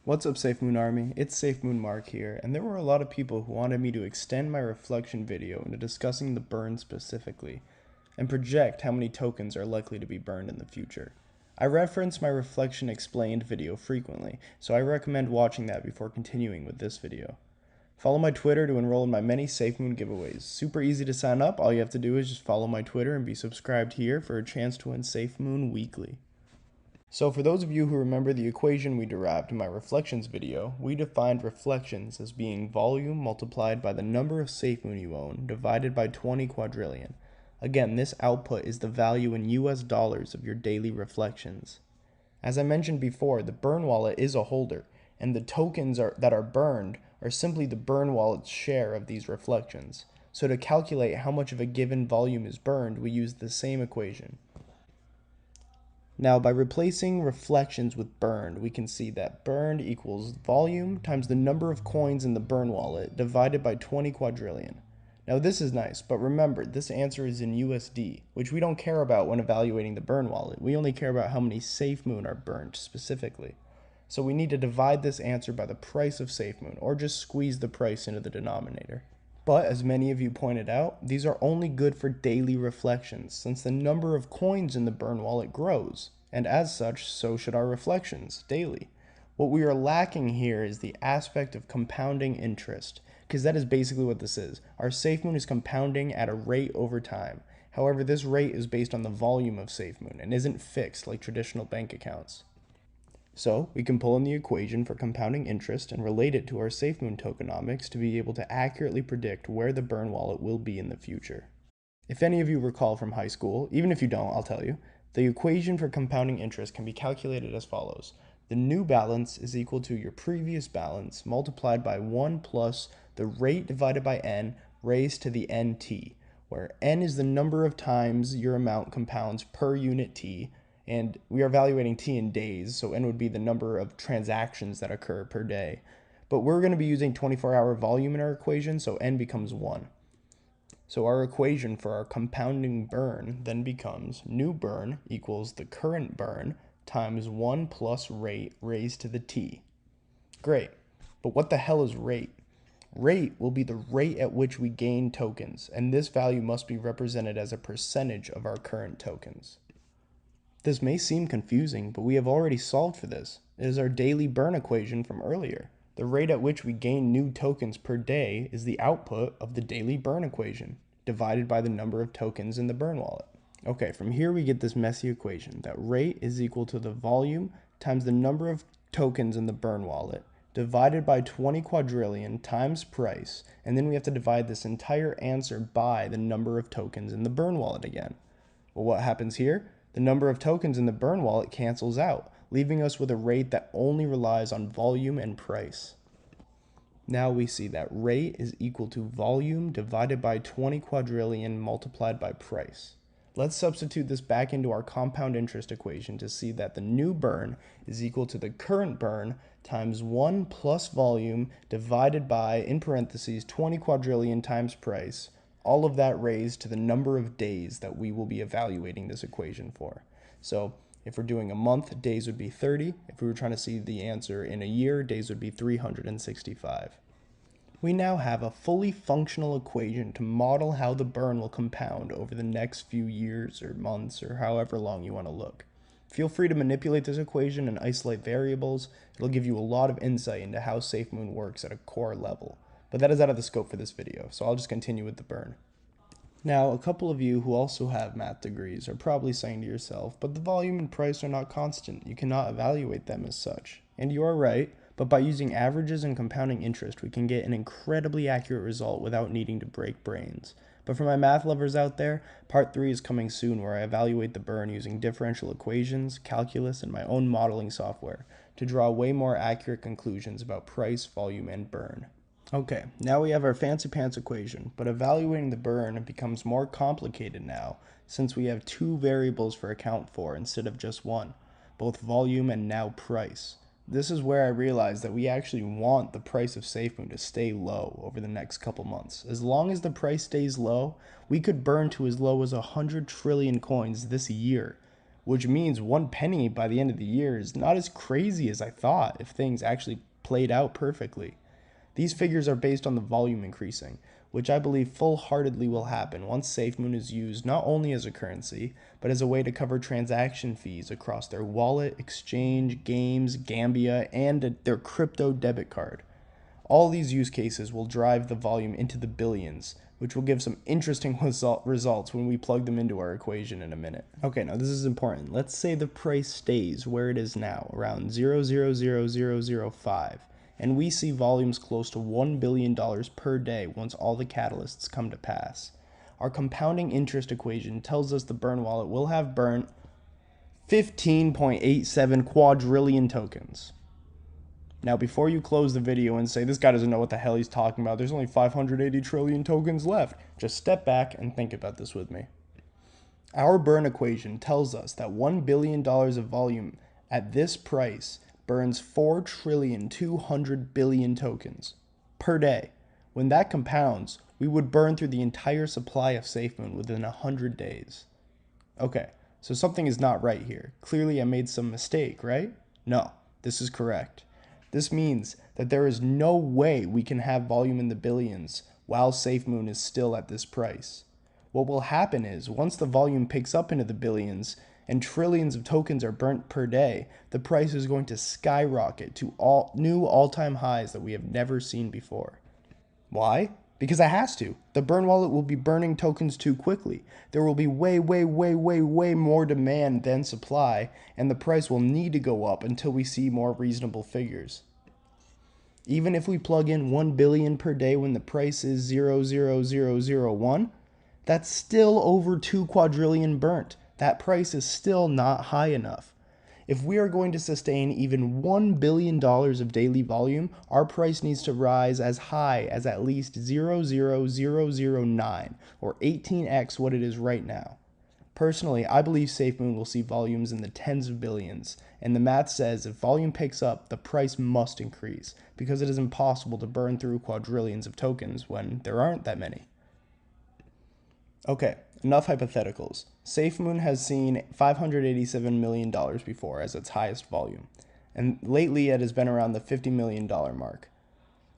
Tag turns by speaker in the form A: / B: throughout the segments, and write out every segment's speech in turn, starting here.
A: What's up, Safemoon Army? It's Safemoon Mark here, and there were a lot of people who wanted me to extend my reflection video into discussing the burn specifically, and project how many tokens are likely to be burned in the future. I reference my reflection explained video frequently, so I recommend watching that before continuing with this video. Follow my Twitter to enroll in my many Safemoon giveaways. Super easy to sign up. All you have to do is just follow my Twitter and be subscribed here for a chance to win Safemoon weekly. So for those of you who remember the equation we derived in my reflections video, we defined reflections as being volume multiplied by the number of Safemoon you own divided by 20 quadrillion. Again, this output is the value in US dollars of your daily reflections. As I mentioned before, the burn wallet is a holder, and the tokens that are burned are simply the burn wallet's share of these reflections. So to calculate how much of a given volume is burned, we use the same equation. Now, by replacing reflections with burned, we can see that burned equals volume times the number of coins in the burn wallet divided by 20 quadrillion. Now, this is nice, but remember, this answer is in USD, which we don't care about when evaluating the burn wallet. We only care about how many Safemoon are burnt specifically. So we need to divide this answer by the price of Safemoon, or just squeeze the price into the denominator. But as many of you pointed out, these are only good for daily reflections, since the number of coins in the burn wallet grows, and as such, so should our reflections, daily. What we are lacking here is the aspect of compounding interest, because that is basically what this is. Our Safemoon is compounding at a rate over time. However, this rate is based on the volume of Safemoon and isn't fixed like traditional bank accounts. So we can pull in the equation for compounding interest and relate it to our Safemoon tokenomics to be able to accurately predict where the burn wallet will be in the future. If any of you recall from high school, even if you don't, I'll tell you, the equation for compounding interest can be calculated as follows. The new balance is equal to your previous balance multiplied by 1 plus the rate divided by n raised to the nt, where n is the number of times your amount compounds per unit t, and we are evaluating t in days, so n would be the number of transactions that occur per day. But we're going to be using 24-hour volume in our equation, so n becomes 1. So our equation for our compounding burn then becomes new burn equals the current burn times 1 plus rate raised to the t. Great, but what the hell is rate? Rate will be the rate at which we gain tokens, and this value must be represented as a percentage of our current tokens. This may seem confusing, but we have already solved for this. It is our daily burn equation from earlier. The rate at which we gain new tokens per day is the output of the daily burn equation, divided by the number of tokens in the burn wallet. Okay, from here we get this messy equation that rate is equal to the volume times the number of tokens in the burn wallet, divided by 20 quadrillion times price, and then we have to divide this entire answer by the number of tokens in the burn wallet again. Well, what happens here? The number of tokens in the burn wallet cancels out, leaving us with a rate that only relies on volume and price. Now we see that rate is equal to volume divided by 20 quadrillion multiplied by price. Let's substitute this back into our compound interest equation to see that the new burn is equal to the current burn times 1 plus volume divided by, in parentheses, 20 quadrillion times price, all of that raised to the number of days that we will be evaluating this equation for. So if we're doing a month, days would be 30. If we were trying to see the answer in a year, days would be 365. We now have a fully functional equation to model how the burn will compound over the next few years or months or however long you want to look. Feel free to manipulate this equation and isolate variables. It'll give you a lot of insight into how Safemoon works at a core level. But that is out of the scope for this video, so I'll just continue with the burn. Now, a couple of you who also have math degrees are probably saying to yourself, but the volume and price are not constant. You cannot evaluate them as such. And you are right, but by using averages and compounding interest, we can get an incredibly accurate result without needing to break brains. But for my math lovers out there, part 3 is coming soon where I evaluate the burn using differential equations, calculus, and my own modeling software to draw way more accurate conclusions about price, volume, and burn. Okay, now we have our fancy pants equation, but evaluating the burn becomes more complicated now since we have 2 variables for account for instead of just one, both volume and now price. This is where I realized that we actually want the price of Safemoon to stay low over the next couple months. As long as the price stays low, we could burn to as low as 100 trillion coins this year. which means 1 penny by the end of the year is not as crazy as I thought if things actually played out perfectly. These figures are based on the volume increasing, which I believe full-heartedly will happen once Safemoon is used not only as a currency, but as a way to cover transaction fees across their wallet, exchange, games, Gambia, and their crypto debit card. All these use cases will drive the volume into the billions, which will give some interesting results when we plug them into our equation in a minute. Okay, now this is important. Let's say the price stays where it is now, around 0.00005, and we see volumes close to $1 billion per day once all the catalysts come to pass. Our compounding interest equation tells us the burn wallet will have burnt 15.87 quadrillion tokens. Now, before you close the video and say, this guy doesn't know what the hell he's talking about, there's only 580 trillion tokens left, just step back and think about this with me. Our burn equation tells us that $1 billion of volume at this price burns 4.2 trillion tokens per day. When that compounds, we would burn through the entire supply of Safemoon within 100 days. Okay, so something is not right here. Clearly I made some mistake, right? No, this is correct. This means that there is no way we can have volume in the billions while Safemoon is still at this price. What will happen is, once the volume picks up into the billions and trillions of tokens are burnt per day, the price is going to skyrocket to new all-time highs that we have never seen before. Why? Because it has to. The burn wallet will be burning tokens too quickly. There will be way more demand than supply, and the price will need to go up until we see more reasonable figures. Even if we plug in 1 billion per day when the price is 0.0001, that's still over 2 quadrillion burnt. That price is still not high enough. If we are going to sustain even $1 billion of daily volume, our price needs to rise as high as at least 0.0009, or 18x what it is right now. Personally, I believe Safemoon will see volumes in the tens of billions, and the math says if volume picks up, the price must increase, because it is impossible to burn through quadrillions of tokens when there aren't that many. Okay, enough hypotheticals. Safemoon has seen $587 million before as its highest volume, and lately it has been around the $50 million mark.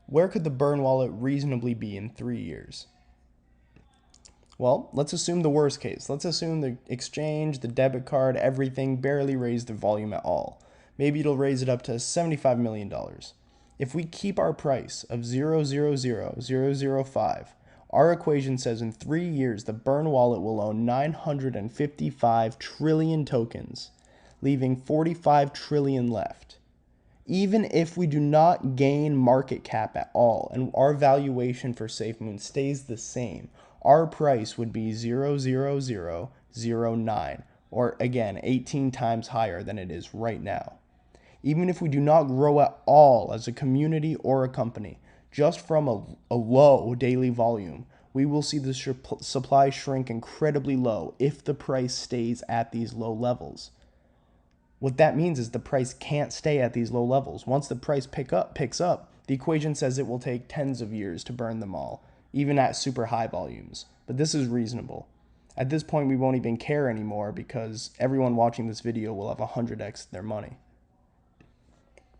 A: Where could the burn wallet reasonably be in 3 years? Well, let's assume the worst case. Let's assume the exchange, the debit card, everything barely raised the volume at all. Maybe it'll raise it up to $75 million. If we keep our price of 0.00005, our equation says in 3 years the burn wallet will own 955 trillion tokens, leaving 45 trillion left. Even if we do not gain market cap at all and our valuation for Safemoon stays the same, our price would be 0.0009, or again 18 times higher than it is right now. Even if we do not grow at all as a community or a company, just from a low daily volume, we will see the supply shrink incredibly low if the price stays at these low levels. What that means is the price can't stay at these low levels. Once the price picks up, the equation says it will take tens of years to burn them all, even at super high volumes. But this is reasonable. At this point, we won't even care anymore because everyone watching this video will have 100x their money.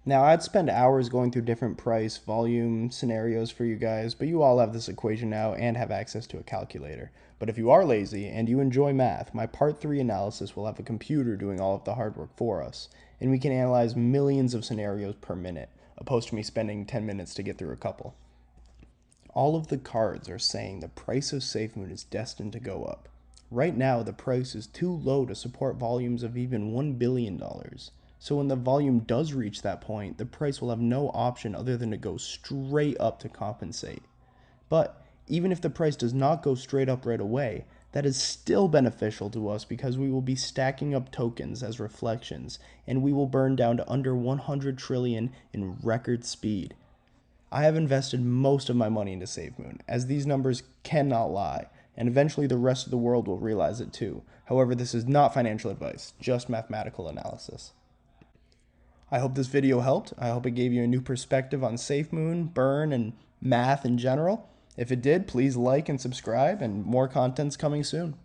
A: Now, I'd spend hours going through different price, volume scenarios for you guys, but you all have this equation now and have access to a calculator. But if you are lazy and you enjoy math, my Part 3 analysis will have a computer doing all of the hard work for us, and we can analyze millions of scenarios per minute, opposed to me spending 10 minutes to get through a couple. All of the cards are saying the price of Safemoon is destined to go up. Right now, the price is too low to support volumes of even $1 billion. So when the volume does reach that point, the price will have no option other than to go straight up to compensate. But even if the price does not go straight up right away, that is still beneficial to us because we will be stacking up tokens as reflections, and we will burn down to under 100 trillion in record speed. I have invested most of my money into Safemoon, as these numbers cannot lie, and eventually the rest of the world will realize it too. However, this is not financial advice, just mathematical analysis. I hope this video helped. I hope it gave you a new perspective on Safemoon, burn, and math in general. If it did, please like and subscribe, and more content's coming soon.